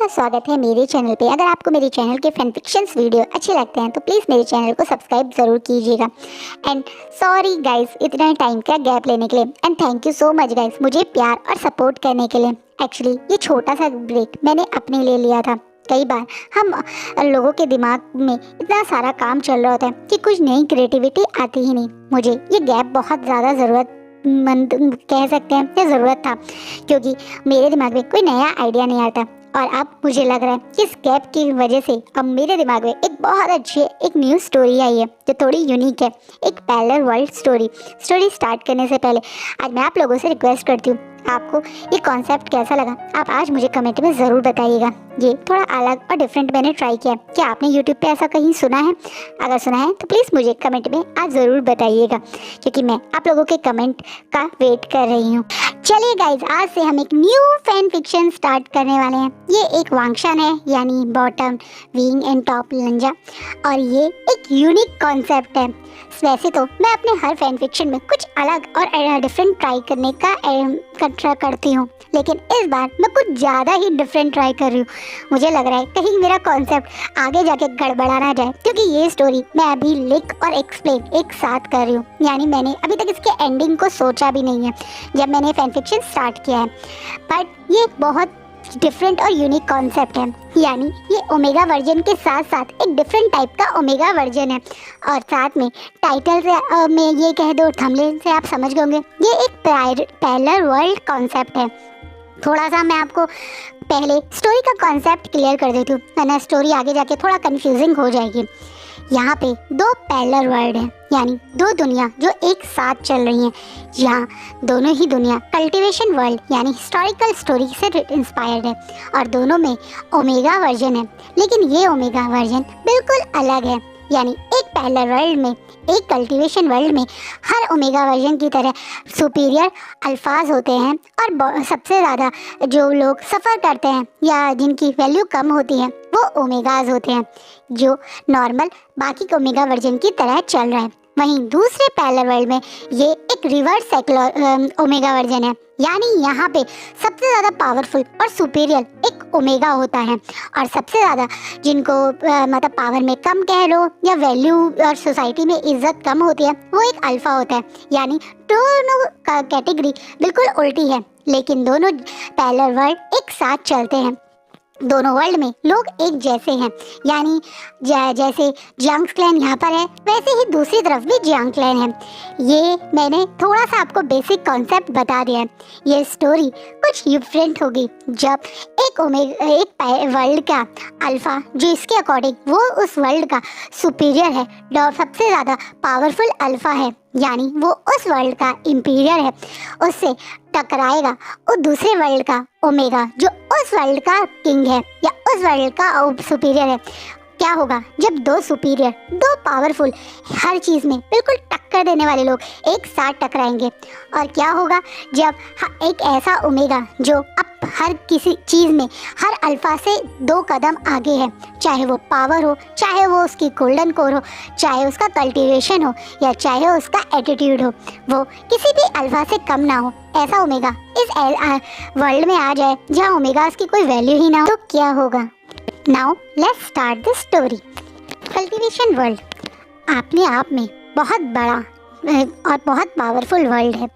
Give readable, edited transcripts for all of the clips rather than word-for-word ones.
का स्वागत है मेरे चैनल पे। अगर आपको मेरे चैनल के फैन फिक्शंस वीडियो अच्छे लगते हैं तो प्लीज़ मेरे चैनल को सब्सक्राइब ज़रूर कीजिएगा। एंड सॉरी गाइस इतना टाइम का गैप लेने के लिए, and thank you so much guys मुझे प्यार और सपोर्ट करने के लिए। एक्चुअली ये छोटा सा ब्रेक मैंने अपने लिए लिया था। कई बार हम लोगों के दिमाग में इतना सारा काम चल रहा होता है कि कुछ नई क्रिएटिविटी आती ही नहीं। मुझे ये गैप बहुत ज़्यादा ज़रूरतमंद कह सकते हैं या ज़रूरत था, क्योंकि मेरे दिमाग में कोई नया आइडिया नहीं आता। और अब मुझे लग रहा है कि इस गैप की वजह से अब मेरे दिमाग में एक बहुत अच्छी एक न्यू स्टोरी आई है जो थोड़ी यूनिक है, एक पैरेलल वर्ल्ड स्टोरी स्टार्ट करने से पहले आज मैं आप लोगों से रिक्वेस्ट करती हूँ, आपको ये कॉन्सेप्ट कैसा लगा आप आज मुझे कमेंट में ज़रूर बताइएगा। ये थोड़ा अलग और डिफरेंट मैंने ट्राई किया। क्या आपने यूट्यूब पे ऐसा कहीं सुना है? अगर सुना है तो प्लीज़ मुझे कमेंट में आज ज़रूर बताइएगा, क्योंकि मैं आप लोगों के कमेंट का वेट कर रही हूँ। चलिए गाइज, आज से हम एक न्यू फैन फिक्शन स्टार्ट करने वाले हैं। ये एक वांगशन है, यानी बॉटम विंग एंड टॉप लंजा, और ये एक यूनिक कॉन्सेप्ट है। वैसे तो मैं अपने हर फैन फिक्शन में कुछ अलग और डिफरेंट ट्राई करने का करती हूँ, लेकिन इस बार मैं कुछ ज़्यादा ही डिफरेंट ट्राई कर रही हूँ। मुझे लग रहा है कहीं मेरा कॉन्सेप्ट आगे जाके गड़बड़ा ना जाए, क्योंकि ये स्टोरी मैं अभी लिख और एक्सप्लेन एक साथ कर रही हूँ। यानी मैंने अभी तक इसके एंडिंग को सोचा भी नहीं है जब मैंने फैन फिक्शन स्टार्ट किया है। बट ये बहुत डिफरेंट और यूनिक कॉन्सेप्ट है, यानी ये ओमेगा वर्जन के साथ साथ एक डिफरेंट टाइप का ओमेगा वर्जन है। और साथ में टाइटल से में ये कह दो, थंबनेल से आप समझ गए होंगे, ये एक पैरेलल वर्ल्ड कॉन्सेप्ट है। थोड़ा सा मैं आपको पहले स्टोरी का कॉन्सेप्ट क्लियर कर देती हूँ, वरना स्टोरी आगे जाके थोड़ा कंफ्यूजिंग हो जाएगी। यहाँ पे दो पैरेलल वर्ल्ड हैं, यानी दो दुनिया जो एक साथ चल रही हैं। यहाँ दोनों ही दुनिया कल्टीवेशन वर्ल्ड यानी हिस्टोरिकल स्टोरी से इंस्पायर्ड है, और दोनों में ओमेगा वर्जन है। लेकिन ये ओमेगा वर्जन बिल्कुल अलग है, यानी एक पैरेलल वर्ल्ड में, एक कल्टीवेशन वर्ल्ड में हर ओमेगा वर्जन की तरह सुपीरियर अल्फाज होते हैं, और सबसे ज़्यादा जो लोग सफ़र करते हैं या जिनकी वैल्यू कम होती है वो ओमेगाज होते हैं, जो नॉर्मल बाकी के ओमेगा वर्जन की तरह चल रहा है। वहीं दूसरे पैरेलल वर्ल्ड में ये एक रिवर्स ओमेगा वर्जन है, यानी यहाँ पे सबसे ज़्यादा पावरफुल और सुपीरियर एक ओमेगा होता है, और सबसे ज़्यादा जिनको मतलब पावर में कम कह लो या वैल्यू और सोसाइटी में इज्जत कम होती है वो एक अल्फ़ा होता है। यानी दोनों का कैटेगरी बिल्कुल उल्टी है, लेकिन दोनों पैरेलल वर्ल्ड एक साथ चलते हैं। दोनों वर्ल्ड में लोग एक जैसे हैं, यानी जैसे जियांग क्लैन यहाँ पर है वैसे ही दूसरी तरफ भी जियांग क्लैन है। ये मैंने थोड़ा सा आपको बेसिक कॉन्सेप्ट बता दिया है। ये स्टोरी कुछ डिफरेंट होगी जब एक वर्ल्ड का अल्फ़ा जो इसके अकॉर्डिंग वो उस वर्ल्ड का सुपीरियर है, सबसे ज़्यादा पावरफुल अल्फ़ा है, यानी वो उस वर्ल्ड का इंपीरियर है, उससे टकराएगा और दूसरे वर्ल्ड का ओमेगा जो उस वर्ल्ड का किंग है या उस वर्ल्ड का सुपीरियर है। क्या होगा जब दो सुपीरियर, दो पावरफुल, हर चीज़ में बिल्कुल टक्कर देने वाले लोग एक साथ टकराएंगे? और क्या होगा जब एक ऐसा ओमेगा जो अब हर किसी चीज़ में हर अल्फ़ा से दो कदम आगे है, चाहे वो पावर हो, चाहे वो उसकी गोल्डन कोर हो, चाहे उसका कल्टीवेशन हो, या चाहे उसका एटीट्यूड हो, वो किसी भी अल्फ़ा से कम ना हो, ऐसा ओमेगा इस वर्ल्ड में आ जाए जहाँ ओमेगास की कोई वैल्यू ही ना हो, तो क्या होगा? Now let's start the story. Cultivation world अपने आप में बहुत बड़ा और बहुत पावरफुल वर्ल्ड है।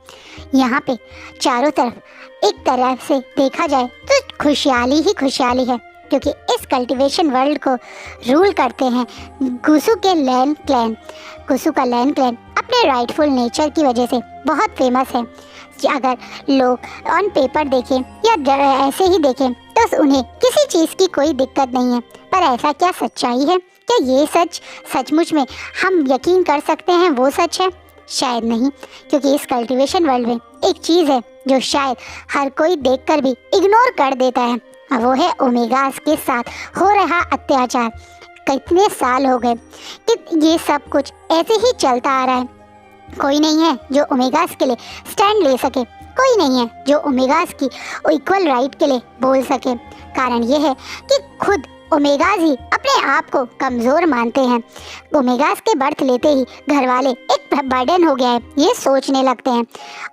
यहाँ पे चारों तरफ एक तरह से देखा जाए तो खुशहाली ही खुशहाली है, क्योंकि इस कल्टीवेशन वर्ल्ड को रूल करते हैं गुसु के लैन क्लैन। गुसु का लैन क्लैन अपने राइटफुल नेचर की वजह से बहुत फेमस है। अगर लोग ऑन पेपर देखें या ऐसे ही देखें तो उन्हें किसी चीज़ की कोई दिक्कत नहीं है, पर ऐसा क्या सच्चाई है? क्या ये सचमुच में हम यकीन कर सकते हैं वो सच है? शायद नहीं, क्योंकि इस कल्टीवेशन वर्ल्ड में एक चीज़ है जो शायद हर कोई देखकर भी इग्नोर कर देता है, वो है ओमेगास के साथ हो रहा अत्याचार। कितने साल हो गए कि ये सब कुछ ऐसे ही चलता आ रहा है। कोई नहीं है जो ओमेगास के लिए स्टैंड ले सके, कोई नहीं है जो ओमेगास की इक्वल राइट के लिए बोल सके। कारण ये है कि खुद ओमेगास ही अपने आप को कमज़ोर मानते हैं। ओमेगास के बर्थ लेते ही घर वाले एक बर्डन हो गया है ये सोचने लगते हैं।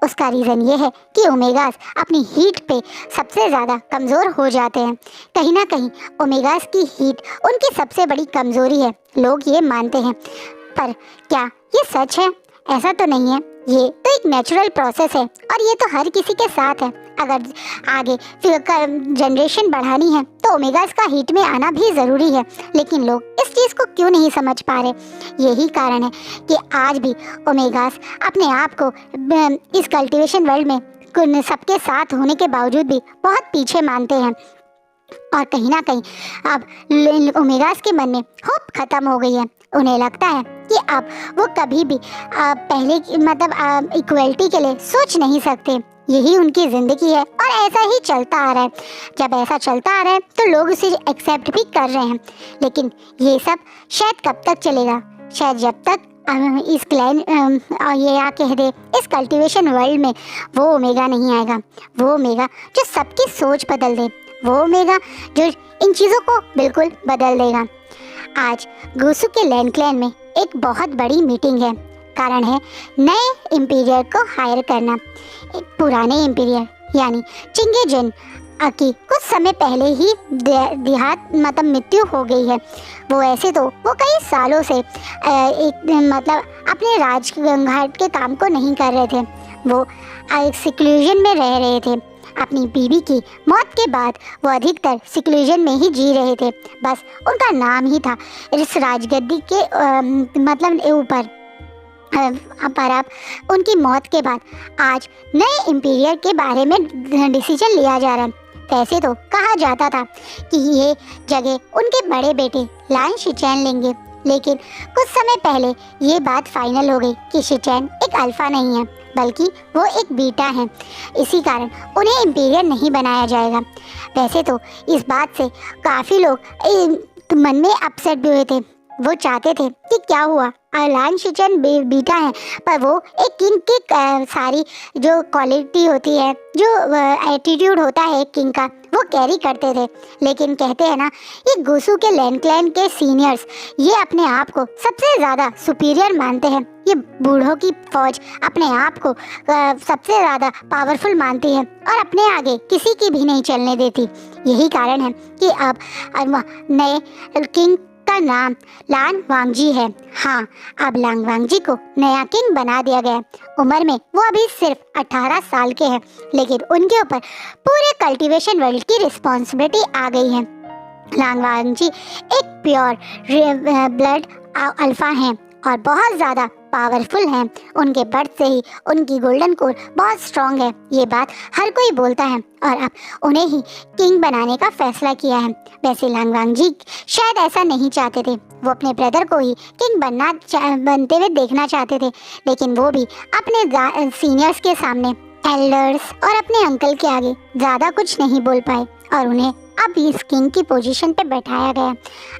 उसका रीज़न ये है कि ओमेगास अपनी हीट पे सबसे ज़्यादा कमज़ोर हो जाते हैं। कहीं ना कहीं ओमेगास की हीट उनकी सबसे बड़ी कमज़ोरी है, लोग ये मानते हैं। पर क्या ये सच है? ऐसा तो नहीं है। ये तो एक नेचुरल प्रोसेस है और ये तो हर किसी के साथ है। अगर आगे फिर जनरेशन बढ़ानी है तो ओमेगास का हीट में आना भी ज़रूरी है, लेकिन लोग इस चीज़ को क्यों नहीं समझ पा रहे? यही कारण है कि आज भी ओमेगास अपने आप को इस कल्टीवेशन वर्ल्ड में सबके साथ होने के बावजूद भी बहुत पीछे मानते हैं। और कहीं ना कहीं अब ओमेगास के मन में होप खत्म हो गई है। उन्हें लगता है कि अब वो कभी भी पहले मतलब इक्वलिटी के लिए सोच नहीं सकते। यही उनकी ज़िंदगी है और ऐसा ही चलता आ रहा है। जब ऐसा चलता आ रहा है तो लोग उसे एक्सेप्ट भी कर रहे हैं, लेकिन ये सब शायद कब तक चलेगा? शायद जब तक इस क्लैन ये या कह दे इस कल्टीवेशन वर्ल्ड में वो ओमेगा नहीं आएगा। वो ओमेगा जो सबकी सोच बदल दे, वो ओमेगा जो इन चीज़ों को बिल्कुल बदल देगा। आज गुसु के लैंड क्लैन में एक बहुत बड़ी मीटिंग है। कारण है नए इंपीरियर को हायर करना। एक पुराने इंपीरियर यानी चिंगेजन की कुछ समय पहले ही देहात मतलब मृत्यु हो गई है। वो ऐसे तो वो कई सालों से एक मतलब अपने राजघाट के काम को नहीं कर रहे थे। वो एक सिक्लूजन में रह रहे थे। अपनी बीवी की मौत के बाद वो अधिकतर सिक्लूजन में ही जी रहे थे। बस उनका नाम ही था इस राजगद्दी के मतलब ऊपर। पर अब उनकी मौत के बाद आज नए इंपीरियर के बारे में डिसीजन लिया जा रहा है। वैसे तो कहा जाता था कि ये जगह उनके बड़े बेटे लान शिचैन लेंगे, लेकिन कुछ समय पहले ये बात फाइनल हो गई कि शिचैन एक अल्फा नहीं है बल्कि वो एक बीटा है। इसी कारण उन्हें इंपीरियर नहीं बनाया जाएगा। वैसे तो इस बात से काफ़ी लोग मन में अपसेट भी हुए थे। वो चाहते थे कि क्या हुआ, लान शिचैन बीटा है पर वो एक किंग की सारी जो क्वालिटी होती है, जो एटीट्यूड होता है एक किंग का, वो कैरी करते थे। लेकिन कहते हैं ना, ये गुसु के लैंड क्लैन के सीनियर्स ये अपने आप को सबसे ज़्यादा सुपीरियर मानते हैं। ये बूढ़ों की फौज अपने आप को सबसे ज़्यादा पावरफुल मानती है और अपने आगे किसी की भी नहीं चलने देती। यही कारण है कि अब नए किंग का नाम लान वांगजी है। हाँ, अब लान वांगजी को नया किंग बना दिया गया। उम्र में वो अभी सिर्फ 18 साल के हैं, लेकिन उनके ऊपर पूरे कल्टीवेशन वर्ल्ड की रिस्पॉन्सिबिलिटी आ गई है। लान वांगजी एक प्योर ब्लड अल्फा हैं और बहुत ज़्यादा पावरफुल हैं। उनके बर्थ से ही उनकी गोल्डन कोर बहुत स्ट्रॉन्ग है। ये बात हर कोई बोलता है और अब उन्हें ही किंग बनाने का फैसला किया है। वैसे लान वांगजी शायद ऐसा नहीं चाहते थे। वो अपने ब्रदर को ही किंग बनते हुए देखना चाहते थे, लेकिन वो भी अपने सीनियर्स के सामने, एल्डर्स और अपने अंकल के आगे ज़्यादा कुछ नहीं बोल पाए और उन्हें अब इस किंग की पोजीशन पे बैठाया गया।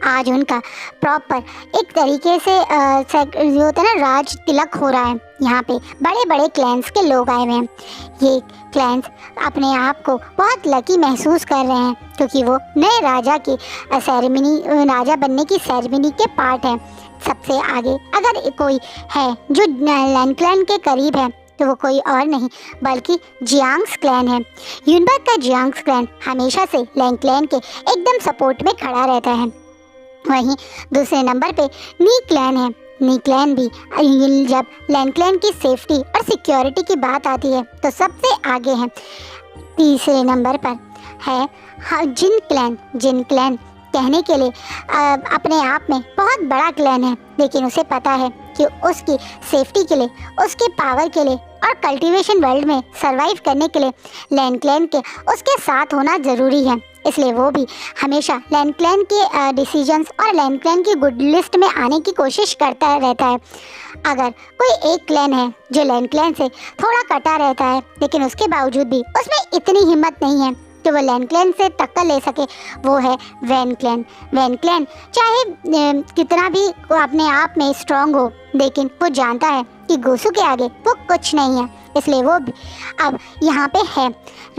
आज उनका प्रॉपर एक तरीके से जो होता है ना, राज तिलक हो रहा है। यहाँ पे बड़े बड़े क्लैंस के लोग आए हुए हैं। ये क्लैंस अपने आप को बहुत लकी महसूस कर रहे हैं क्योंकि वो नए राजा की राजा बनने की सेरेमनी के पार्ट है। सबसे आगे अगर कोई है जो लैंड क्लैन के करीब है तो वो कोई और नहीं बल्कि जियांग्स क्लैन है। यूनबर्ग का जियांग्स क्लैन हमेशा से लैंड क्लैन के एकदम सपोर्ट में खड़ा रहता है। वहीं दूसरे नंबर पे नी क्लैन है। नी क्लैन भी जब लैंड क्लैन की सेफ्टी और सिक्योरिटी की बात आती है तो सबसे आगे है। तीसरे नंबर पर है जिन क्लैन। जिन क्लैन कहने के लिए अपने आप में बहुत बड़ा क्लैन है, लेकिन उसे पता है कि उसकी सेफ्टी के लिए, उसके पावर के लिए और कल्टीवेशन वर्ल्ड में सरवाइव करने के लिए लैंड क्लैन के उसके साथ होना ज़रूरी है। इसलिए वो भी हमेशा लैंड क्लैन के डिसीजंस और लैंड क्लैन की गुड लिस्ट में आने की कोशिश करता रहता है। अगर कोई एक क्लैन है जो लैंड क्लैन से थोड़ा कटा रहता है, लेकिन उसके बावजूद भी उसमें इतनी हिम्मत नहीं है कि वो लैंड क्लैन से टक्कर ले सके, वो है वैन क्लैन। वैन क्लैन चाहे कितना भी अपने आप में स्ट्रांग हो, लेकिन वो जानता है कि गुसु के आगे वो कुछ नहीं है। इसलिए वो भी अब यहाँ पे है।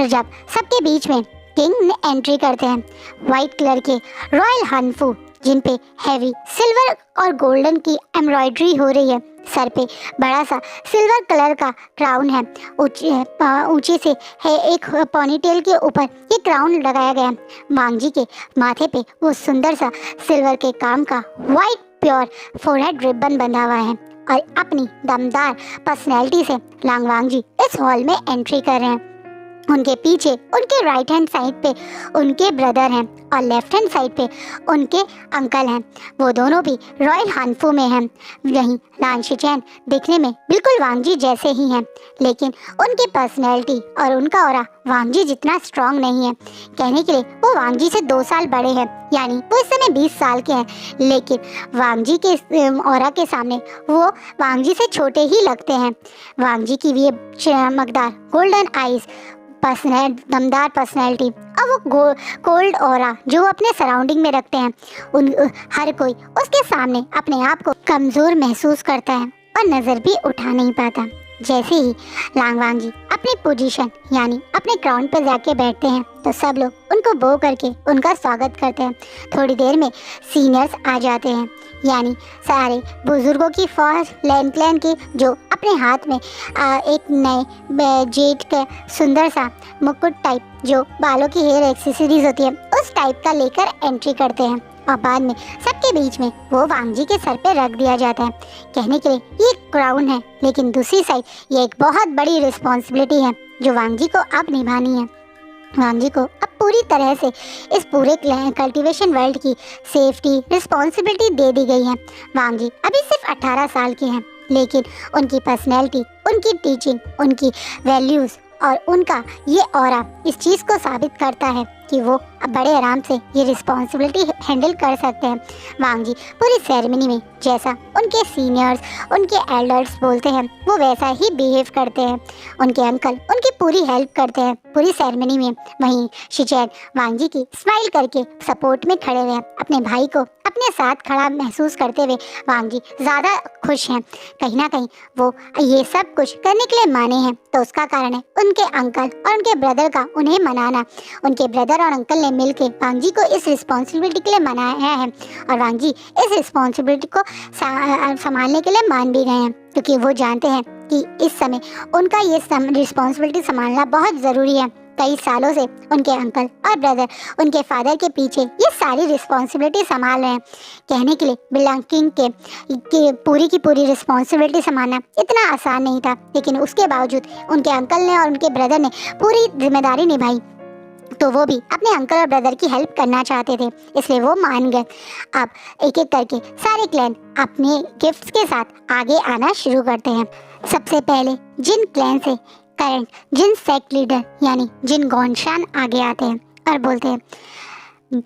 जब सबके बीच में किंग ने एंट्री करते हैं। व्हाइट कलर के रॉयल हनफू जिन पे हैवी सिल्वर और गोल्डन की एम्ब्रॉयडरी हो रही है। सर पे बड़ा सा सिल्वर कलर का क्राउन है। ऊंचे से है एक पॉनीटेल के ऊपर ये क्राउन लगाया गया है। वांग जी के माथे पे वो सुंदर सा सिल्वर के काम का वाइट प्योर फोरहेड रिबन बंधा हुआ है और अपनी दमदार पर्सनैलिटी से लांग वांग जी इस हॉल में एंट्री कर रहे हैं। उनके पीछे उनके राइट हैंड साइड पे उनके ब्रदर हैं और लेफ्ट हैंड साइड पे उनके अंकल हैं। वो दोनों भी रॉयल हानफू में हैं। वहीं लान शिचैन दिखने में बिल्कुल वांग जी जैसे ही हैं, लेकिन उनकी पर्सनैलिटी और उनका ऑरा वांग जी जितना स्ट्रांग नहीं है। कहने के लिए वो वांग जी से 2 साल बड़े हैं, यानी वो इस समय 20 साल के हैं, लेकिन वांग जी के ऑरा के सामने वो वांग जी से छोटे ही लगते हैं। वांग जी की भी चमकदार गोल्डन आईज, दमदार पर्सनैलिटी और वो कोल्ड ऑरा जो वो अपने सराउंडिंग में रखते हैं, उन हर कोई उसके सामने अपने आप को कमज़ोर महसूस करता है और नज़र भी उठा नहीं पाता। जैसे ही लांग वांग जी अपनी पोजीशन यानी अपने क्राउन पर जाके बैठते हैं तो सब लोग उनको बो करके उनका स्वागत करते हैं। थोड़ी देर में सीनियर्स आ जाते हैं, यानी सारे बुजुर्गों की फौज लैन क्लैन की, जो अपने हाथ में एक नए जेट का सुंदर सा मुकुट टाइप जो बालों की हेयर एक्सेसरीज होती है उस टाइप का लेकर एंट्री करते हैं और बाद में सबके बीच में वो वांग जी के सर पे रख दिया जाता है। कहने के लिए ये क्राउन है, लेकिन दूसरी साइड ये एक बहुत बड़ी रिस्पॉन्सिबिलिटी है जो वांग जी को अब निभानी है। वांग जी को अब पूरी तरह से इस पूरे कल्टीवेशन वर्ल्ड की सेफ्टी रिस्पॉन्सिबिलिटी दे दी गई है। वांग जी अभी सिर्फ 18 साल के हैं, लेकिन उनकी पर्सनैलिटी, उनकी टीचिंग, उनकी वैल्यूज़ और उनका ये ऑरा इस चीज़ को साबित करता है कि वो अब बड़े आराम से ये रिस्पॉन्सिबिलिटी हैंडल कर सकते हैं। वांग जी पूरी सेरेमनी में जैसा उनके सीनियर्स, उनके एल्डर्स बोलते हैं वो वैसा ही बिहेव करते हैं। उनके अंकल उनकी पूरी हेल्प करते हैं पूरी सेरेमनी में। वहीं शिचैन वांग जी की स्माइल करके सपोर्ट में खड़े हुए हैं। अपने भाई को अपने साथ खड़ा महसूस करते हुए वांग जी ज़्यादा खुश हैं। कहीं ना कहीं वो ये सब कुछ करने के लिए माने हैं तो उसका कारण है उनके अंकल और उनके ब्रदर का उन्हें मनाना। उनके ब्रदर और अंकल ने मिलकर वांग जी को इस रिस्पॉन्सिबिलिटी के लिए मनाया है और वांग जी इस रिस्पॉन्सिबिलिटी को संभालने के लिए मान भी गए हैं, क्योंकि वो जानते हैं कि इस समय उनका ये रिस्पॉन्सिबिलिटी संभालना बहुत ज़रूरी है। कई सालों से उनके अंकल और ब्रदर उनके फादर के पीछे ये सारी रिस्पॉन्सिबिलिटी संभाल रहे हैं। कहने के लिए बिलोंगिंग के पूरी की पूरी रिस्पॉन्सिबिलिटी संभालना इतना आसान नहीं था, लेकिन उसके बावजूद उनके अंकल ने और उनके ब्रदर ने पूरी जिम्मेदारी निभाई। तो वो भी अपने अंकल और ब्रदर की हेल्प करना चाहते थे, इसलिए वो मान गए। अब एक एक करके सारे क्लैन अपने गिफ्ट्स के साथ आगे आना शुरू करते हैं। सबसे पहले जिन क्लैन से करंट जिन सेक्ट लीडर यानी जिन गोंशान आगे आते हैं और बोलते हैं,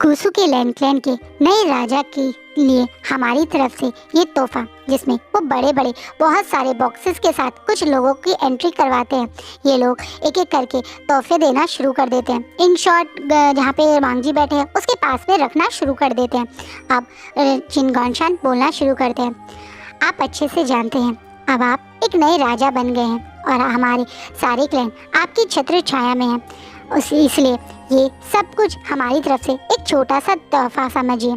गुसु के लैंड क्लैन के नए राजा के लिए हमारी तरफ से ये तोहफा, जिसमें वो बड़े बड़े बहुत सारे बॉक्सेस के साथ कुछ लोगों की एंट्री करवाते हैं। ये लोग एक एक करके तोहफे देना शुरू कर देते हैं। इन शॉर्ट जहाँ पे वांग जी बैठे हैं उसके पास में रखना शुरू कर देते हैं। अब जिन गोंशान बोलना शुरू करते हैं, आप अच्छे से जानते हैं अब आप एक नए राजा बन गए हैं और हमारे सारे क्लैन आपकी छत्र छाया में हैं, इसलिए ये सब कुछ हमारी तरफ से एक छोटा सा तोहफा समझिए।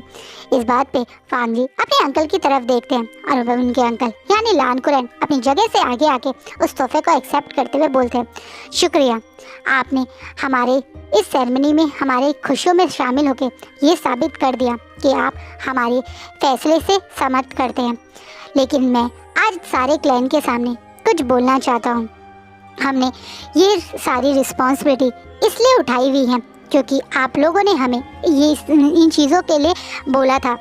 इस बात पे वांग जी अपने अंकल की तरफ देखते हैं और वह उनके अंकल यानी लान कुरैन अपनी जगह से आगे आके उस तोहफे को एक्सेप्ट करते हुए बोलते हैं, शुक्रिया, आपने हमारे इस सेरेमनी में हमारे खुशियों में शामिल होकर ये साबित कर दिया कि आप हमारे फैसले से सहमत करते हैं। लेकिन मैं आज सारे क्लैन के सामने कुछ बोलना चाहता हूँ। हमने ये सारी रिस्पॉन्सिबिलिटी इसलिए उठाई हुई है क्योंकि आप लोगों ने हमें ये इन चीज़ों के लिए बोला था।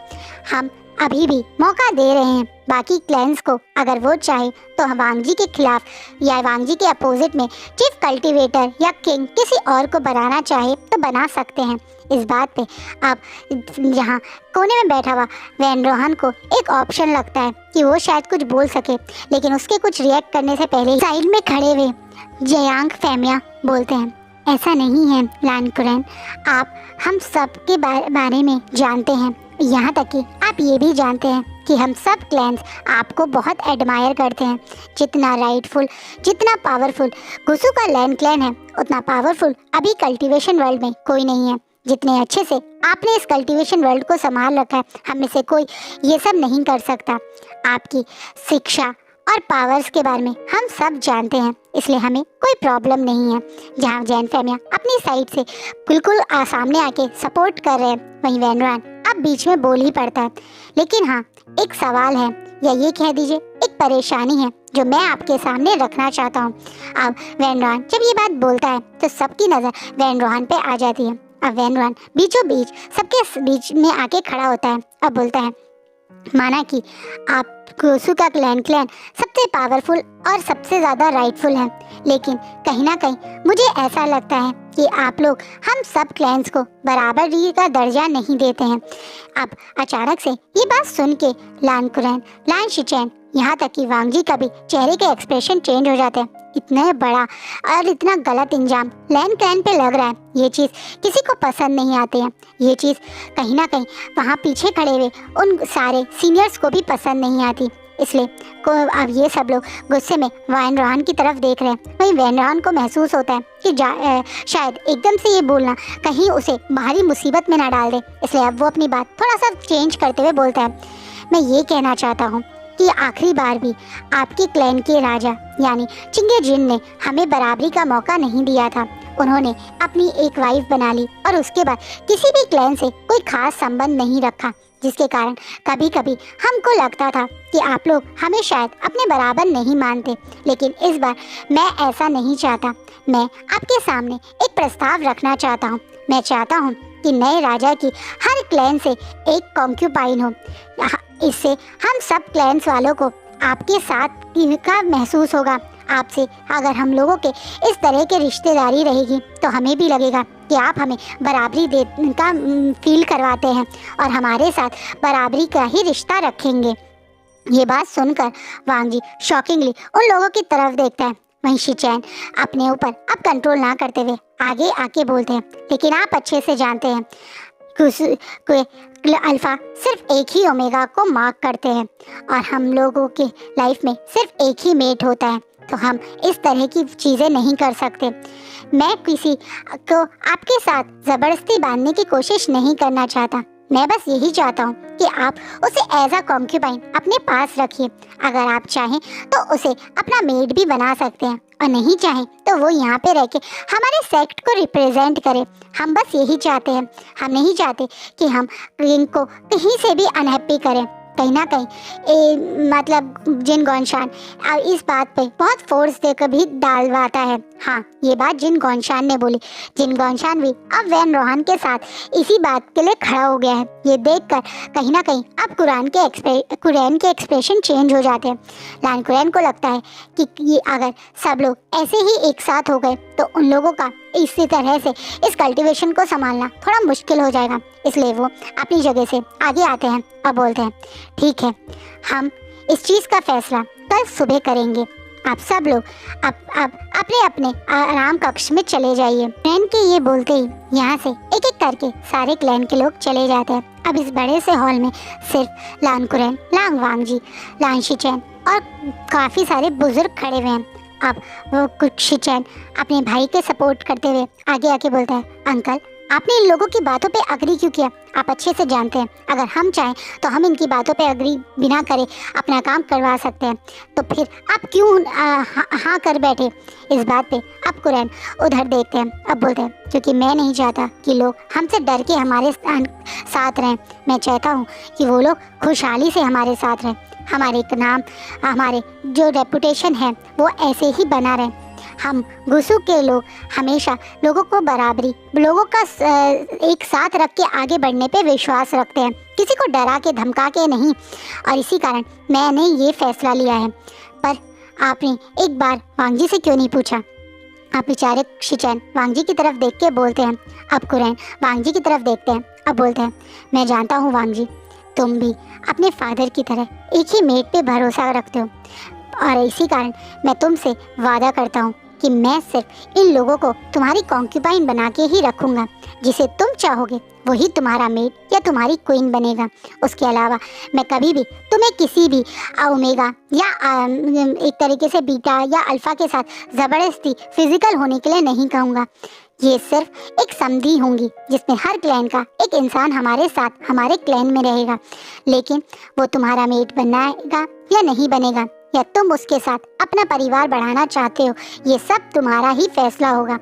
हम अभी भी मौका दे रहे हैं बाकी क्लैंस को, अगर वो चाहे तो वांग जी के खिलाफ या वांग जी के अपोजिट में चीफ कल्टीवेटर या किंग किसी और को बनाना चाहे तो बना सकते हैं। इस बात पे अब यहाँ कोने में बैठा हुआ वैन रोहन को एक ऑप्शन लगता है कि वो शायद कुछ बोल सके, लेकिन उसके कुछ रिएक्ट करने से पहले साइड में खड़े हुए जयांग फैमिया बोलते हैं, ऐसा नहीं है लान कुरैन, आप हम सब के बारे में जानते हैं यहाँ तक कि आप ये भी जानते हैं कि हम सब क्लैंस आपको बहुत एडमायर करते हैं। जितना राइटफुल, जितना पावरफुल गुसु का लैंड क्लैन है, उतना पावरफुल अभी कल्टीवेशन वर्ल्ड में कोई नहीं है। जितने अच्छे से आपने इस कल्टीवेशन वर्ल्ड को संभाल रखा है, हम में से कोई ये सब नहीं कर सकता। आपकी शिक्षा और पावर्स के बारे में हम सब जानते हैं, इसलिए हमें कोई प्रॉब्लम नहीं है। जहाँ जैन फैमिया अपनी साइड से बिल्कुल सामने आके सपोर्ट कर रहे हैं, वहीं वैनरॉन अब बीच में बोल ही पड़ता है। लेकिन हाँ, एक सवाल है, या ये कह दीजिए एक परेशानी है जो मैं आपके सामने रखना चाहता हूँ। अब वैनरॉन जब ये बात बोलता है तो सबकी नज़र वैनरॉन पे आ जाती है। अब वैनरॉन बीचों बीच सबके बीच में आके खड़ा होता है। अब बोलता है, माना कि आप गुसु का क्लैन सबसे पावरफुल और सबसे ज़्यादा राइटफुल है, लेकिन कहीं ना कहीं मुझे ऐसा लगता है कि आप लोग हम सब क्लैंस को बराबरी का दर्जा नहीं देते हैं। अब अचानक से ये बात सुन के लान कुरैन, लान शिचैन, यहाँ तक कि वांग जी का भी चेहरे के एक्सप्रेशन चेंज हो जाते हैं। इतना बड़ा और इतना गलत इंजाम लैन क्लैन पे लग रहा है, ये चीज़ किसी को पसंद नहीं आती है। ये चीज़ कहीं ना कहीं वहाँ पीछे खड़े हुए उन सारे सीनियर्स को भी पसंद नहीं आती। इसलिए अब ये सब लोग गुस्से में वैनरॉन की तरफ देख रहे हैं। वहीं वैनरॉन को महसूस होता है कि शायद एकदम से ये बोलना कहीं उसे भारी मुसीबत में ना डाल दे, इसलिए अब वो अपनी बात थोड़ा सा चेंज करते हुए बोलता है, मैं ये कहना चाहता हूँ कि आखिरी बार भी आपके क्लैन के राजा यानी चिंगे जिन ने हमें बराबरी का मौका नहीं दिया था। उन्होंने अपनी एक वाइफ बना ली और उसके बाद किसी भी क्लैन से कोई खास संबंध नहीं रखा, जिसके कारण कभी कभी हमको लगता था कि आप लोग हमें शायद अपने बराबर नहीं मानते। लेकिन इस बार मैं ऐसा नहीं चाहता। मैं आपके सामने एक प्रस्ताव रखना चाहता हूँ। मैं चाहता हूँ कि नए राजा की हर क्लैन से एक कॉन्क्यूपाइन हो। इससे हम सब क्लैंस वालों को आपके साथ का महसूस होगा। आपसे अगर हम लोगों के इस तरह के रिश्तेदारी रहेगी तो हमें भी लगेगा कि आप हमें बराबरी दे का फील करवाते हैं और हमारे साथ बराबरी का ही रिश्ता रखेंगे। ये बात सुनकर वांग जी शॉकिंगली उन लोगों की तरफ देखता है। वहीं शिचैन अपने ऊपर अब कंट्रोल ना करते हुए आगे आके बोलते हैं, लेकिन आप अच्छे से जानते हैं अल्फा सिर्फ एक ही ओमेगा को मार्क करते हैं और हम लोगों के लाइफ में सिर्फ एक ही मेट होता है, तो हम इस तरह की चीज़ें नहीं कर सकते। मैं किसी को आपके साथ ज़बरदस्ती बांधने की कोशिश नहीं करना चाहता। मैं बस यही चाहता हूँ कि आप उसे एज अ कॉन्क्यूपाइन अपने पास रखिए। अगर आप चाहें तो उसे अपना मेड भी बना सकते हैं और नहीं चाहें तो वो यहाँ पे रह के हमारे सेक्ट को रिप्रेजेंट करे। हम बस यही चाहते हैं। हम नहीं चाहते कि हम किंग को कहीं से भी अनहैप्पी करें। कहीं ना कहीं मतलब जिन गौनशान इस बात पे बहुत फोर्स देकर भी डालवाता है। हाँ, ये बात जिन गौनशान ने बोली। जिन गौनशान भी अब वैनरॉन के साथ इसी बात के लिए खड़ा हो गया है। ये देखकर कहीं ना कहीं अब कुरैन के एक्सप्रेशन चेंज हो जाते हैं। लान कुरैन को लगता है कि ये अगर सब लोग ऐसे ही एक साथ हो गए तो उन लोगों का इसी तरह से इस कल्टीवेशन को संभालना थोड़ा मुश्किल हो जाएगा। इसलिए वो अपनी जगह से आगे आते हैं और बोलते हैं, ठीक है, हम इस चीज़ का फैसला कल सुबह करेंगे। आप सब लोग अब अपने अपने आराम कक्ष में चले जाइए। क्लैन के ये बोलते ही यहाँ से एक एक करके सारे क्लैन के लोग चले जाते हैं। अब इस बड़े से हॉल में सिर्फ लान कुरैन, लांग वांग जी, लान शिचैन और काफ़ी सारे बुजुर्ग खड़े हुए हैं। अब वो कुछ शिचैन अपने भाई के सपोर्ट करते हुए आगे आके बोलता है, अंकल आपने इन लोगों की बातों पे अग्री क्यों किया? आप अच्छे से जानते हैं अगर हम चाहें तो हम इनकी बातों पे अग्री बिना करे अपना काम करवा सकते हैं, तो फिर आप क्यों हाँ कर बैठे इस बात पे? अब कुरैन उधर देखते हैं। अब बोलते हैं, क्योंकि मैं नहीं चाहता कि लोग हमसे डर के हमारे साथ रहें। मैं चाहता हूँ कि वो लोग खुशहाली से हमारे साथ रहें। हमारे नाम, हमारे जो रेपुटेशन है वो ऐसे ही बना रहे। हम गुसु के लोग हमेशा लोगों को बराबरी, लोगों का एक साथ रख के आगे बढ़ने पे विश्वास रखते हैं, किसी को डरा के धमका के नहीं। और इसी कारण मैंने ये फैसला लिया है। पर आपने एक बार वांग जी से क्यों नहीं पूछा? आप बेचारे शिचैन वांग जी की तरफ देख के बोलते हैं। अब कुरैन वांग जी की तरफ देखते हैं। अब बोलते हैं, मैं जानता हूँ वांग जी, तुम भी अपने फादर की तरह एक ही मेट पे भरोसा रखते हो और इसी कारण मैं तुमसे वादा करता हूँ कि मैं सिर्फ इन लोगों को तुम्हारी कॉन्क्यूपाइन बना के ही रखूँगा। जिसे तुम चाहोगे वही तुम्हारा मेड या तुम्हारी क्वीन बनेगा। उसके अलावा मैं कभी भी तुम्हें किसी भी ओमेगा या एक तरीके से बीटा या अल्फ़ा के साथ ज़बरदस्ती फिजिकल होने के लिए नहीं कहूँगा। ये सिर्फ एक संधि होंगी जिसमें हर क्लैन का एक इंसान हमारे साथ हमारे क्लैन में रहेगा। लेकिन वो तुम्हारा मेट बनाएगा या नहीं बनेगा, या तुम उसके साथ अपना परिवार बढ़ाना चाहते हो, ये सब तुम्हारा ही फैसला होगा।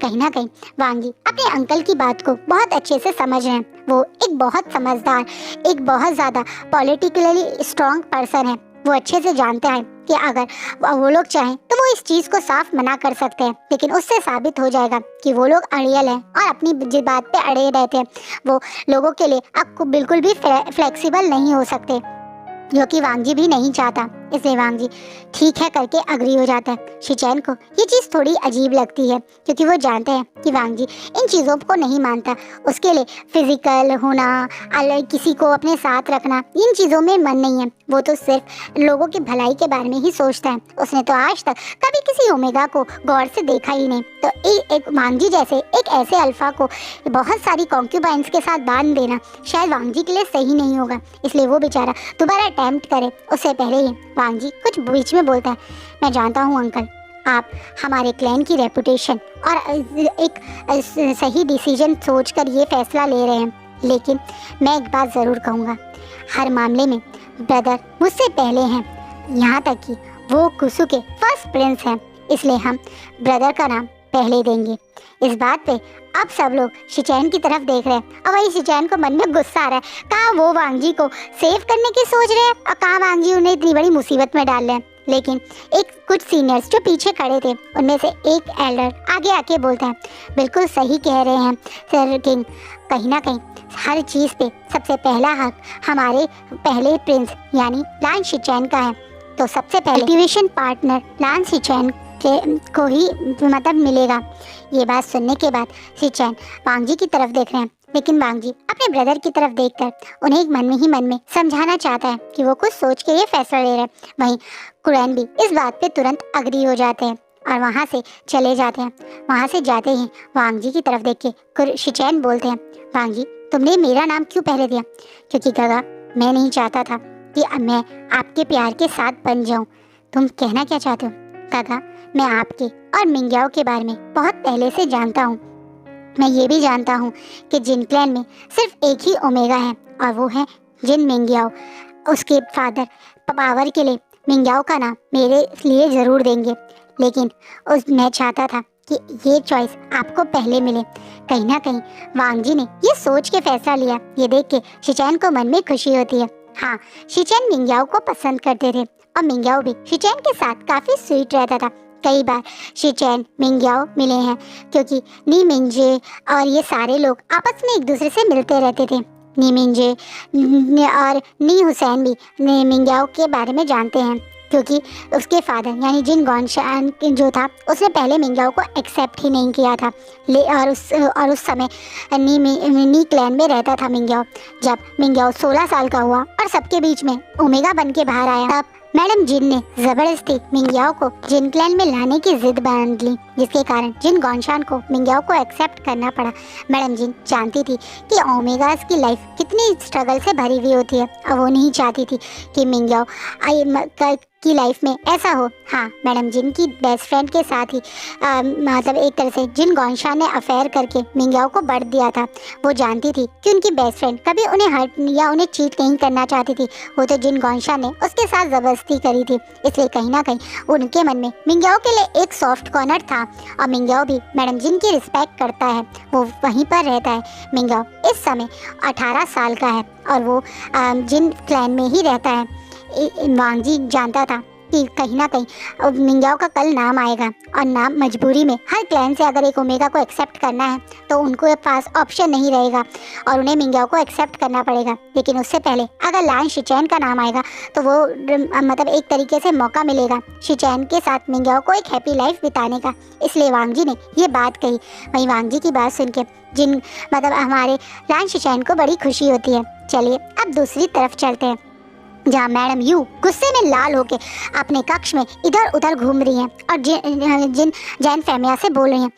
कहीं ना कहीं वांगी अपने अंकल की बात को बहुत अच्छे से समझ रहे हैं। वो एक बहुत समझदार, एक बहुत ज़्यादा पॉलिटिकली स्ट्रॉन्ग पर्सन है। वो अच्छे से जानते हैं कि अगर वो लोग चाहें तो वो इस चीज़ को साफ मना कर सकते हैं, लेकिन उससे साबित हो जाएगा कि वो लोग अड़ियल हैं और अपनी बात पे अड़े रहते हैं। वो लोगों के लिए आपको बिल्कुल भी फ्लेक्सिबल नहीं हो सकते, जो कि वांगजी भी नहीं चाहता। इसलिए वांगजी ठीक है करके अग्री हो जाता है। शिचैन को ये चीज़ थोड़ी अजीब लगती है क्योंकि वो जानते हैं कि वांगजी इन चीज़ों को नहीं मानता। उसके लिए फिजिकल होना, अलग किसी को अपने साथ रखना, इन चीज़ों में मन नहीं है। वो तो सिर्फ लोगों की भलाई के बारे में ही सोचता है। उसने तो आज तक कभी किसी ओमेगा को गौर से देखा ही नहीं। तो एक वांगजी जैसे एक ऐसे अल्फा को बहुत सारी कॉन्क्यूबाइंस के साथ बांध देना शायद वांगजी के लिए सही नहीं होगा। इसलिए वो बेचारा दोबारा अटेम्प्ट करे उससे पहले ही वांगजी कुछ बीच में बोलता है, मैं जानता हूँ अंकल, आप हमारे क्लैन की रेपुटेशन और एक सही डिसीजन सोचकर ये फैसला ले रहे हैं, लेकिन मैं एक बात ज़रूर कहूँगा, हर मामले में ब्रदर मुझसे पहले हैं। यहाँ तक कि वो कुसु के फर्स्ट प्रिंस हैं, इसलिए हम ब्रदर का नाम पहले देंगे। इस बात पे अब सब लोग शिचैन की तरफ देख रहे हैं और वही शिचैन को मन में गुस्सा आ रहा है। कहाँ वो वांगजी को सेव करने की सोच रहे हैं और कहाँ वांगजी उन्हें इतनी बड़ी मुसीबत में डाल रहे हैं। लेकिन एक कुछ सीनियर्स जो पीछे खड़े थे उनमें से एक एल्डर आगे आके बोलता है, बिल्कुल सही कह रहे हैं सर किंग, कहीं ना कहीं हर चीज़ पे सबसे पहला हक हमारे पहले प्रिंस यानी लान शिचैन का है। तो सबसे पहले एक्टिवेशन पार्टनर लान शिचैन को ही मतलब मिलेगा। ये बात सुनने के बाद शिचैन वांगजी की तरफ देख रहे हैं, लेकिन वांगजी अपने ब्रदर की तरफ देखकर उन्हें एक मन में ही मन में समझाना चाहता है कि वो कुछ सोच के ये फैसला ले रहे हैं। वहीं कुरैन भी इस बात पे तुरंत अग्री हो जाते हैं और वहाँ से चले जाते हैं। वहाँ से जाते ही वांगजी की तरफ देख के शिचैन बोलते हैं, वांगजी तुमने मेरा नाम क्यों पहले दिया? क्योंकि गगा मैं नहीं चाहता था कि मैं आपके प्यार के साथ बन जाऊँ। तुम कहना क्या चाहते हो? गगा मैं आपके और मिंग्याओ के बारे में बहुत पहले से जानता हूँ। मैं ये भी जानता हूँ कि जिन क्लैन में सिर्फ एक ही ओमेगा है और वो है जिन मिंग्याओ। उसके फादर पावर के लिए मिंग्याओ का नाम मेरे लिए ज़रूर देंगे, लेकिन मैं चाहता था कि ये चॉइस आपको पहले मिले। कहीं ना कहीं वांगजी ने ये सोच के फैसला लिया। ये देख के शिचैन को मन में खुशी होती है। हाँ, शिचैन मिंग्याओ को पसंद करते थे और मिंग्याओ भी शिचैन के साथ काफ़ी स्वीट रहता था। कई बार शिचैन मिंग्याओ मिले हैं क्योंकि नी मिंजे और ये सारे लोग आपस में एक दूसरे से मिलते रहते थे। नी मिंजे और नी हुसैन भी मिंग्याओ के बारे में जानते हैं क्योंकि उसके फादर यानी जिन गॉनशान जो था उसने पहले मिंग्याओ को एक्सेप्ट ही नहीं किया था। और उस समय नी क्लैन में रहता था मिंग्याओ। जब मिंग्याओ 16 साल का हुआ और सबके बीच में ओमेगा बन के बाहर आया, तब मैडम जिन ने ज़बरदस्ती मिंग्याओ को जिन क्लैन में लाने की जिद बांध ली, जिसके कारण जिन गॉनशान को मिंग्याओ को एक्सेप्ट करना पड़ा। मैडम जिन जानती थी कि ओमेगास की लाइफ कितनी स्ट्रगल से भरी हुई होती है और वो नहीं चाहती थी कि मिंग्याओ की लाइफ में ऐसा हो। हाँ, मैडम जिन की बेस्ट फ्रेंड के साथ ही मतलब एक तरह से जिन गॉनशान ने अफेयर करके मिंग्याओ को बढ़ दिया था। वो जानती थी कि उनकी बेस्ट फ्रेंड कभी उन्हें हर्ट या उन्हें चीट नहीं करना चाहती थी। वो तो जिन गॉनशान ने उसके साथ ज़बरदस्ती करी थी। इसलिए कहीं ना कहीं उनके मन में मिंग्याओ के लिए एक सॉफ्ट कॉर्नर था और मिंग्याओ भी मैडम जिन की रिस्पेक्ट करता है। वो वहीं पर रहता है। मिंग्याओ इस समय 18 साल का है और वो जिन क्लैन में ही रहता है। वांगजी जानता था कि कहीं ना कहीं मिंग्याओ का कल नाम आएगा और नाम मजबूरी में हर क्लैन से अगर एक ओमेगा को एक्सेप्ट करना है तो उनको पास ऑप्शन नहीं रहेगा और उन्हें मिंग्याओ को एक्सेप्ट करना पड़ेगा। लेकिन उससे पहले अगर लान शिचैन का नाम आएगा तो वो मतलब एक तरीके से मौका मिलेगा शिचैन के साथ मिंग्याओ को एक हैप्पी लाइफ बिताने का। इसलिए वांगजी ने ये बात कही। वहीं वांगजी की बात सुन के जिन मतलब हमारे लान शिचैन को बड़ी खुशी होती है। चलिए अब दूसरी तरफ चलते हैं। जहाँ मैडम यू गुस्से में लाल होके अपने कक्ष में इधर उधर घूम रही हैं और जैन फेमिया से बोल रही हैं,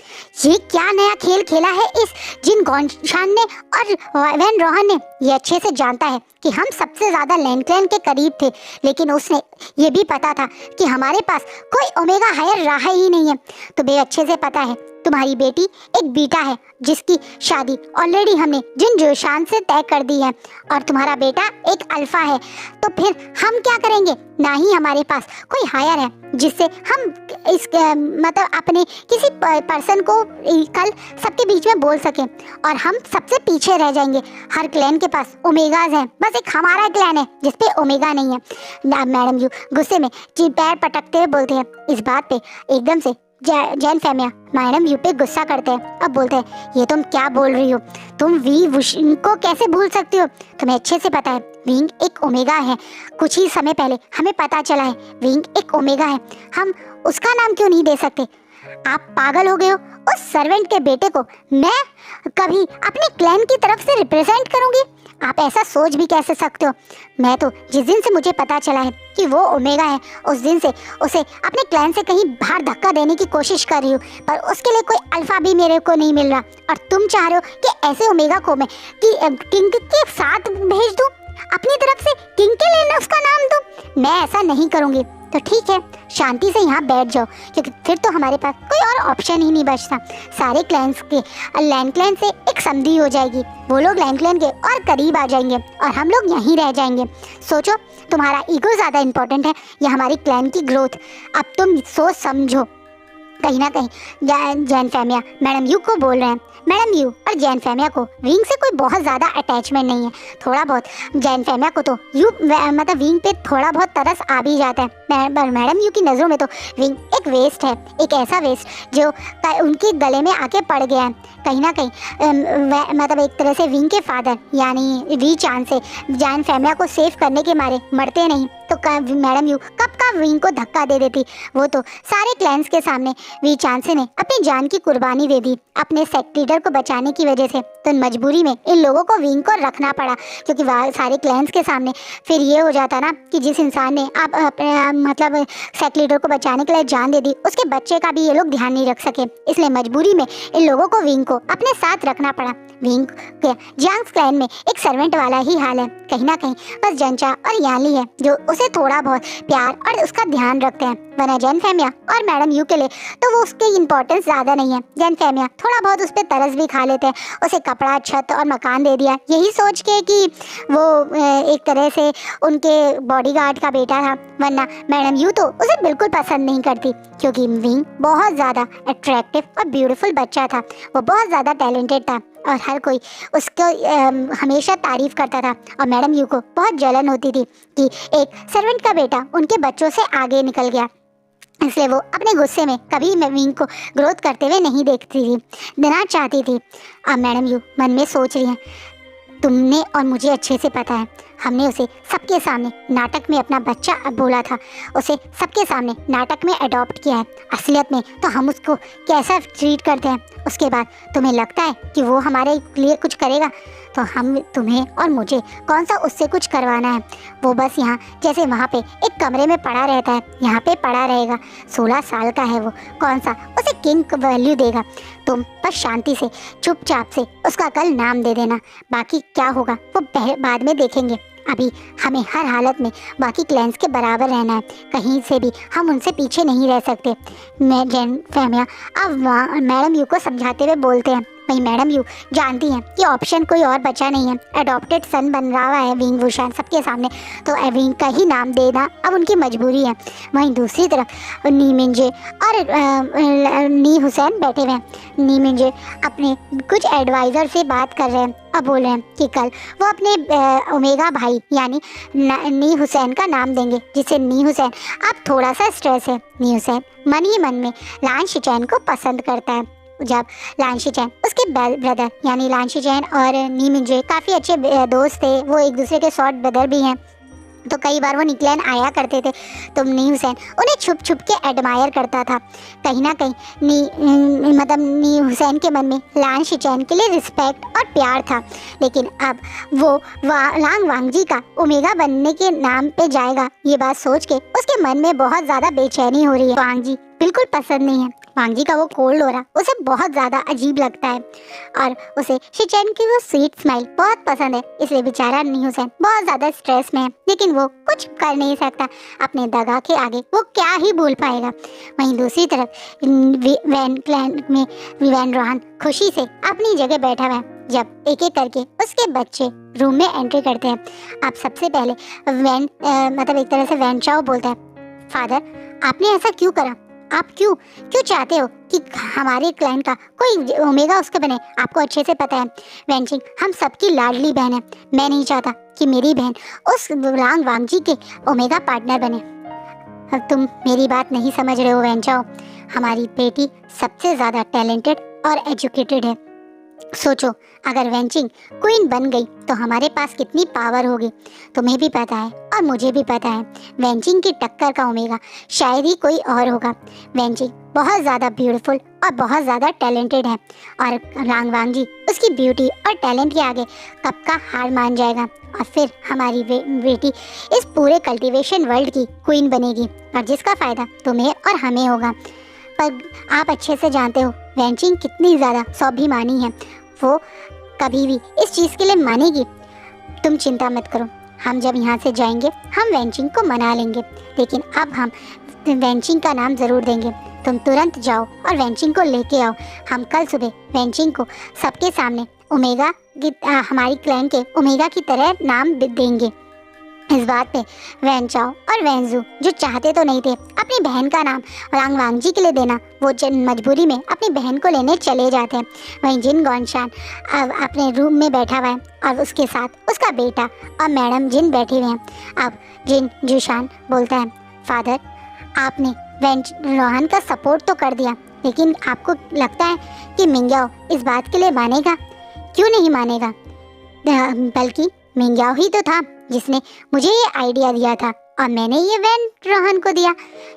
ये क्या नया खेल खेला है इस जिन गौशान ने और वैन रोहन ने। ये अच्छे से जानता है कि हम सबसे ज़्यादा लैंडक्लैन के करीब थे, लेकिन उसने ये भी पता था कि हमारे पास कोई ओमेगा हायर रहा ही नहीं है। तुम्हें अच्छे से पता है तुम्हारी बेटी एक बीटा है जिसकी शादी ऑलरेडी हमने जिन जोशान से तय कर दी है, और तुम्हारा बेटा एक अल्फा है। तो फिर हम क्या करेंगे? ना ही हमारे पास कोई हायर है जिससे हम इस मतलब अपने किसी पर्सन को कल सबके बीच में बोल सकें, और हम सबसे पीछे रह जाएंगे। हर क्लैन के पास ओमेगाज हैं, बस एक हमारा क्लैन है जिसपे ओमेगा नहीं है। मैडम यू गुस्से में पैर पटकते हुए बोलते हैं। इस बात पे एकदम से जैन फेमिया मैडम यू पे गुस्सा करते हैं। अब बोलते हैं, ये तुम क्या बोल रही हो? तुम वी वुशिंग को कैसे भूल सकती हो? तुम्हें अच्छे से पता है विंग एक ओमेगा है। कुछ ही समय पहले हमें पता चला है विंग एक ओमेगा है। हम उसका नाम क्यों नहीं दे सकते? आप पागल हो गए हो? उस सर्वेंट के बेटे को मैं कभी अपने क्लैन की तरफ से रिप्रेजेंट करूंगी? आप ऐसा सोच भी कैसे सकते हो? मैं तो जिस दिन से मुझे पता चला है कि वो ओमेगा है, उस दिन से उसे अपने क्लैन से कहीं बाहर धक्का देने की कोशिश कर रही हूँ, पर उसके लिए कोई अल्फा भी मेरे को नहीं मिल रहा। और तुम चाह रहे हो कि ऐसे ओमेगा को मैं किंग के साथ भेज दूँ, अपनी तरफ से किंग के लिए उसका नाम दूँ? मैं ऐसा नहीं करूँगी। तो ठीक है, शांति से यहाँ बैठ जाओ, क्योंकि फिर तो हमारे पास कोई और ऑप्शन ही नहीं बचता। सारे क्लैंस के लैंड क्लैन से एक संधि हो जाएगी, वो लोग लैंड क्लैन के और करीब आ जाएंगे और हम लोग यहीं रह जाएंगे। सोचो, तुम्हारा ईगो ज़्यादा इम्पोर्टेंट है या हमारी क्लैन की ग्रोथ? अब तुम सोच समझो। कहीं ना कहीं जैन फेमिया मैडम यू को बोल रहे हैं। मैडम यू और जैन फेमिया को विंग से कोई बहुत ज़्यादा अटैचमेंट नहीं है। थोड़ा बहुत जैन फेमिया को तो यू मतलब विंग पे थोड़ा बहुत तरस आ भी जाता है। मैडम यू की नज़रों में तो विंग एक वेस्ट है, एक ऐसा वेस्ट जो उनके गले में आके पड़ गया है। कहीं ना कहीं मतलब एक तरह से विंग के फादर यानी वी चांद से जैन फेमिया को सेव करने के मारे मरते नहीं तो मैडम यू कब का विंग को धक्का दे देती। वो तो सारे क्लैंस के सामने वी चांसे ने अपनी जान की कुर्बानी दे दी अपने सेक्ट लीडर को बचाने की वजह से। तो मजबूरी में इन लोगों को विंग को रखना पड़ा, क्योंकि सारे क्लैंस के सामने फिर ये हो जाता ना कि जिस इंसान ने आप अपने मतलब सेक्ट लीडर को बचाने के लिए जान दे दी, उसके बच्चे का भी ये लोग ध्यान नहीं रख सके। इसलिए मजबूरी में इन लोगों को विंग को अपने साथ रखना पड़ा। विंग के जियांग क्लैन में एक सर्वेंट वाला ही हाल है। कहीं ना कहीं बस जंचा और याली है जो उसे थोड़ा बहुत प्यार और उसका ध्यान रखते हैं, वरना जैन फेमिया और मैडम यू के लिए तो वो उसकी इम्पोर्टेंस ज़्यादा नहीं है। जैन फेमिया थोड़ा बहुत उस पर तरस भी खा लेते हैं, उसे कपड़ा, छत और मकान दे दिया, यही सोच के कि वो एक तरह से उनके बॉडीगार्ड का बेटा था, वरना मैडम यू तो उसे बिल्कुल पसंद नहीं करती, क्योंकि विंग बहुत ज़्यादा अट्रैक्टिव और ब्यूटीफुल बच्चा था। वो बहुत ज़्यादा टैलेंटेड था और हर कोई उसको हमेशा तारीफ करता था, और मैडम यू को बहुत जलन होती थी कि एक सर्वेंट का बेटा उनके बच्चों से आगे निकल गया। इसलिए वो अपने गुस्से में कभी विंग को ग्रोथ करते हुए नहीं देखती थी, देना चाहती थी। अब मैडम यू मन में सोच रही हैं, तुमने और मुझे अच्छे से पता है, हमने उसे सबके सामने नाटक में अपना बच्चा बोला था, उसे सबके सामने नाटक में अडॉप्ट किया है। असलियत में तो हम उसको कैसा ट्रीट करते हैं, उसके बाद तुम्हें लगता है कि वो हमारे लिए कुछ करेगा? तो हम तुम्हें और मुझे कौन सा उससे कुछ करवाना है? वो बस यहाँ जैसे वहाँ पे एक कमरे में पड़ा रहता है, यहाँ पे पड़ा रहेगा। 16 साल का है वो, कौन सा उसे किंग वैल्यू देगा? तुम बस शांति से चुपचाप से उसका कल नाम दे देना, बाकी क्या होगा वो बाद में देखेंगे। अभी हमें हर हालत में बाकी क्लैंस के बराबर रहना है, कहीं से भी हम उनसे पीछे नहीं रह सकते। मैं जैन फेमिया अब मैडम यू को समझाते हुए बोलते हैं। वही मैडम यू जानती हैं कि ऑप्शन कोई और बचा नहीं है, अडॉप्टेड सन बन रहा है विंग वुशान सबके सामने, तो विंग का ही नाम देना अब उनकी मजबूरी है। वहीं दूसरी तरफ नी मिंजे और नी हुसैन बैठे हुए हैं। नी मिंजे अपने कुछ एडवाइज़र से बात कर रहे हैं, अब बोल रहे हैं कि कल वो अपने ओमेगा भाई यानी नी हुसैन का नाम देंगे, जिससे नी हुसैन अब थोड़ा सा स्ट्रेस है। नी हुसैन मन ही मन में लान शिचैन को पसंद करता है। जब लान शिचैन उसके ब्रदर यानी लान शिचैन और नी मिंजे काफ़ी अच्छे दोस्त थे, वो एक दूसरे के शॉर्ट ब्रदर भी हैं। तो कई बार वो निकलैन आया करते थे। तो नी हुसैन उन्हें छुप छुप के एडमायर करता था। कहीं ना कहीं नी हुसैन के मन में लान शिचैन के लिए रिस्पेक्ट और प्यार था। लेकिन अब वो लांग वांगजी का ओमेगा बनने के नाम पे जाएगा, ये बात सोच के उसके मन में बहुत ज़्यादा बेचैनी हो रही है। वांगजी बिल्कुल पसंद नहीं है। वांगजी का वो कोल्ड हो रहा उसे बहुत ज़्यादा अजीब लगता है और उसे शिचैन की वो स्वीट स्माइल बहुत पसंद है। इसलिए बेचारा नी हुसैन बहुत ज़्यादा स्ट्रेस में है, लेकिन वो कुछ कर नहीं सकता। अपने दगा के आगे वो क्या ही बोल पाएगा। वहीं दूसरी तरफ वैन क्लैन में वैन रोहान खुशी से अपनी जगह बैठा हुआ है। जब एक एक करके उसके बच्चे रूम में एंट्री करते हैं, अब सबसे पहले एक तरह से वैन चाओ बोलता है, फादर आपने ऐसा क्यों करा? आप क्यों चाहते हो कि हमारे क्लाइंट का कोई ओमेगा उसके बने? आपको अच्छे से पता है वैनचिंग हम सबकी लाडली बहन है। मैं नहीं चाहता कि मेरी बहन उस लांग वांगजी के ओमेगा पार्टनर बने। अब तुम मेरी बात नहीं समझ रहे हो वैनचाओ। हमारी बेटी सबसे ज़्यादा टैलेंटेड और एजुकेटेड है। सोचो अगर वैनचिंग क्वीन बन गई तो हमारे पास कितनी पावर होगी। तुम्हें भी पता है और मुझे भी पता है वैनचिंग की टक्कर का ओमेगा शायद ही कोई और होगा। वैनचिंग बहुत ज़्यादा ब्यूटीफुल और बहुत ज़्यादा टैलेंटेड है और लांग वांगजी उसकी ब्यूटी और टैलेंट के आगे कब का हार मान जाएगा और फिर हमारी बेटी इस पूरे कल्टीवेशन वर्ल्ड की क्वीन बनेगी और जिसका फ़ायदा तुम्हें और हमें होगा। पर आप अच्छे से जानते हो वैनचिंग कितनी ज़्यादा स्वाभिमानी है। वो कभी भी इस चीज़ के लिए मानेगी। तुम चिंता मत करो, हम जब यहाँ से जाएंगे हम वैनचिंग को मना लेंगे, लेकिन अब हम वैनचिंग का नाम ज़रूर देंगे। तुम तुरंत जाओ और वैनचिंग को लेके आओ। हम कल सुबह वैनचिंग को सबके सामने ओमेगा हमारी क्लैन के ओमेगा की तरह नाम देंगे। इस बात पे वैनचाओ और वैनजू जो चाहते तो नहीं थे अपनी बहन का नाम लांग वांगजी के लिए देना, वो मजबूरी में अपनी बहन को लेने चले जाते हैं। वहीं जिन गॉनशान अब अपने रूम में बैठा हुआ है और उसके साथ उसका बेटा और मैडम जिन बैठे हुए हैं। अब जिन जुशान बोलता है, फादर आपने वैन रोहान का सपोर्ट तो कर दिया, लेकिन आपको लगता है कि मिंग्याओ इस बात के लिए मानेगा? क्यों नहीं मानेगा? बल्कि मिंग्याओ ही तो था जिसने मुझे ये आइडिया दिया था और मैंने ये वैन रोहान को दिया।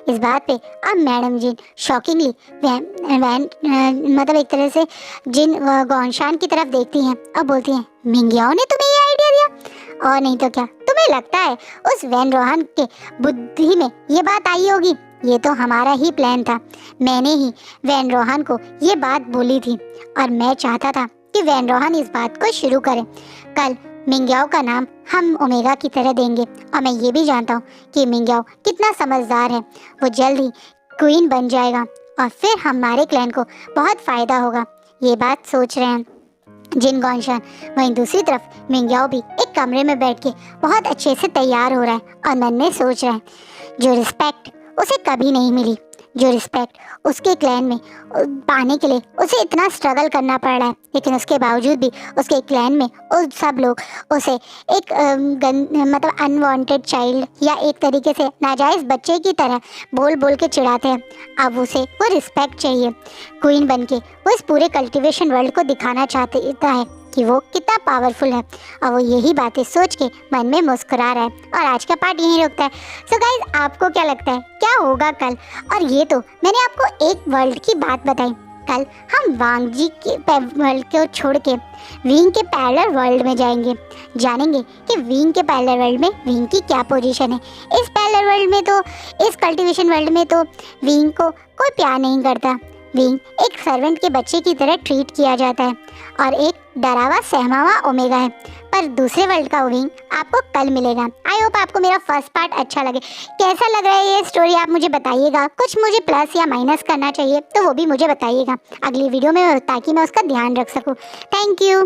इस बात पे अब मैडम जिन शॉकिंगली एक तरह से जिन गॉनशान की तरफ देखती हैं और बोलती हैं, मिंग्याओ ने तुम्हें ये आइडिया दिया? और नहीं तो क्या तुम्हें लगता है उस वैन रोहान के बुद्धि में ये बात आई होगी? ये तो हमारा ही प्लान था। मैंने ही वैन रोहान को ये बात बोली थी और मैं चाहता था कि वैन रोहान इस बात को शुरू करे। कल मिंग्याओ का नाम हम ओमेगा की तरह देंगे और मैं ये भी जानता हूँ कि मिंग्याओ कितना समझदार है। वो जल्द ही क्वीन बन जाएगा और फिर हमारे क्लैन को बहुत फ़ायदा होगा। ये बात सोच रहे हैं जिन गॉनशान। वहीं दूसरी तरफ मिंग्याओ भी एक कमरे में बैठ के बहुत अच्छे से तैयार हो रहा है और मन में सोच रहा है जो रिस्पेक्ट उसे कभी नहीं मिली, जो रिस्पेक्ट उसके क्लैन में पाने के लिए उसे इतना स्ट्रगल करना पड़ रहा है, लेकिन उसके बावजूद भी उसके क्लैन में उस सब लोग उसे एक अनवांटेड चाइल्ड या एक तरीके से नाजायज़ बच्चे की तरह बोल बोल के चिढ़ाते हैं। अब उसे वो रिस्पेक्ट चाहिए। क्वीन बन के वो इस पूरे कल्टीवेशन वर्ल्ड को दिखाना चाहता है कि वो कितना पावरफुल है और वो यही बातें सोच के मन में मुस्कुरा रहा है। और आज का पार्ट यहीं रुकता है। सो गाइज आपको क्या लगता है क्या होगा कल? और ये तो मैंने आपको एक वर्ल्ड की बात बताई। कल हम वांगजी के वर्ल्ड को छोड़ के विंग के पैरेलल वर्ल्ड में जाएंगे, जानेंगे कि विंग के पैरेलल वर्ल्ड में विंग की क्या पोजीशन है। इस पैरेलल वर्ल्ड में तो इस कल्टीवेशन वर्ल्ड में तो विंग को कोई प्यार नहीं करता। विंग एक सर्वेंट के बच्चे की तरह ट्रीट किया जाता है और एक डरावा सहमावा ओमेगा है। पर दूसरे वर्ल्ड का विंग आपको कल मिलेगा। आई होप आपको मेरा फर्स्ट पार्ट अच्छा लगे। कैसा लग रहा है ये स्टोरी आप मुझे बताइएगा। कुछ मुझे प्लस या माइनस करना चाहिए तो वो भी मुझे बताइएगा अगली वीडियो में, ताकि मैं उसका ध्यान रख सकूँ। Thank you.